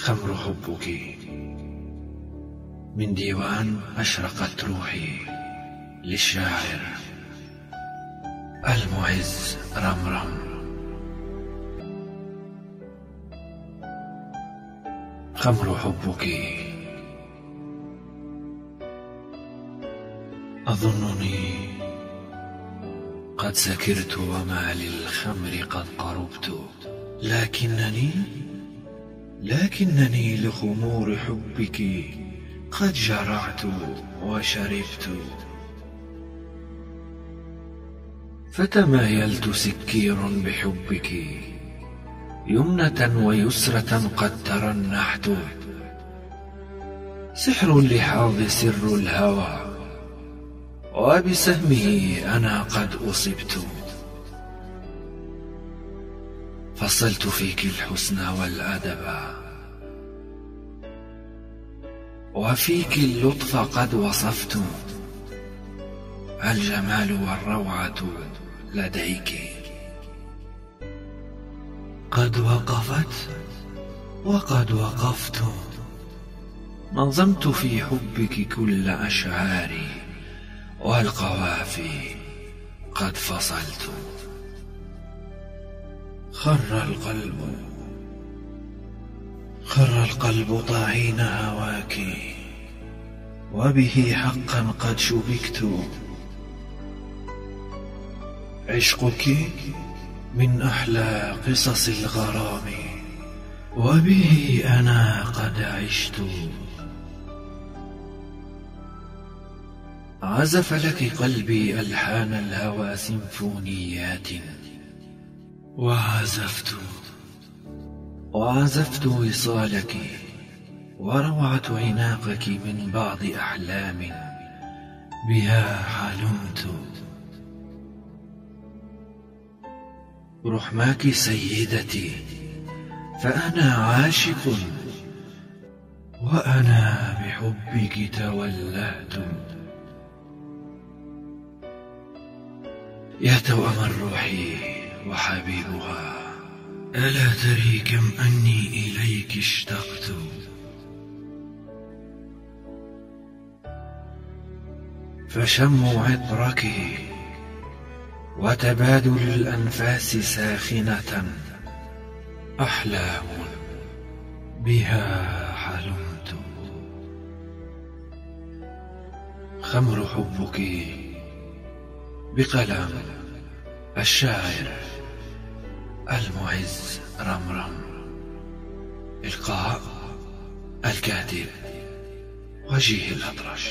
خمر حبك. من ديوان أشرقت روحي للشاعر المعز رمرم. خمر حبك. أظنني قد سكرت وما للخمر قد قربت، لكنني لخمور حبك قد جرعت وشربت. فتمايلت سكير بحبك، يمنة ويسرة قد ترنحت. سحر اللحاظ سر الهوى، وبسهمه أنا قد أصبت. فصلت فيك الحسن والأدب، وفيك اللطف قد وصفت. الجمال والروعة لديك قد وقفت وقد وقفت. نظمت في حبك كل أشعاري، والقوافي قد فصلت. خر القلب طاعين هواك، وبه حقا قد شبكت. عشقك من أحلى قصص الغرام، وبه أنا قد عشت. عزف لك قلبي ألحان الهوى سيمفونيات، وعزفت وصالك وروعة عناقك من بعض أحلام بها حلمت. رحماك سيدتي، فأنا عاشق، وأنا بحبك تولهت. يا توأم الروح وحبيبها، ألا تري كم أني إليك اشتقت. فشم عطرك وتبادل الأنفاس ساخنة، أحلام بها حلمت. خمر حبك. بقلم الشاعر المعز رمرم. إلقاء الكاتب وجيه الأطرش.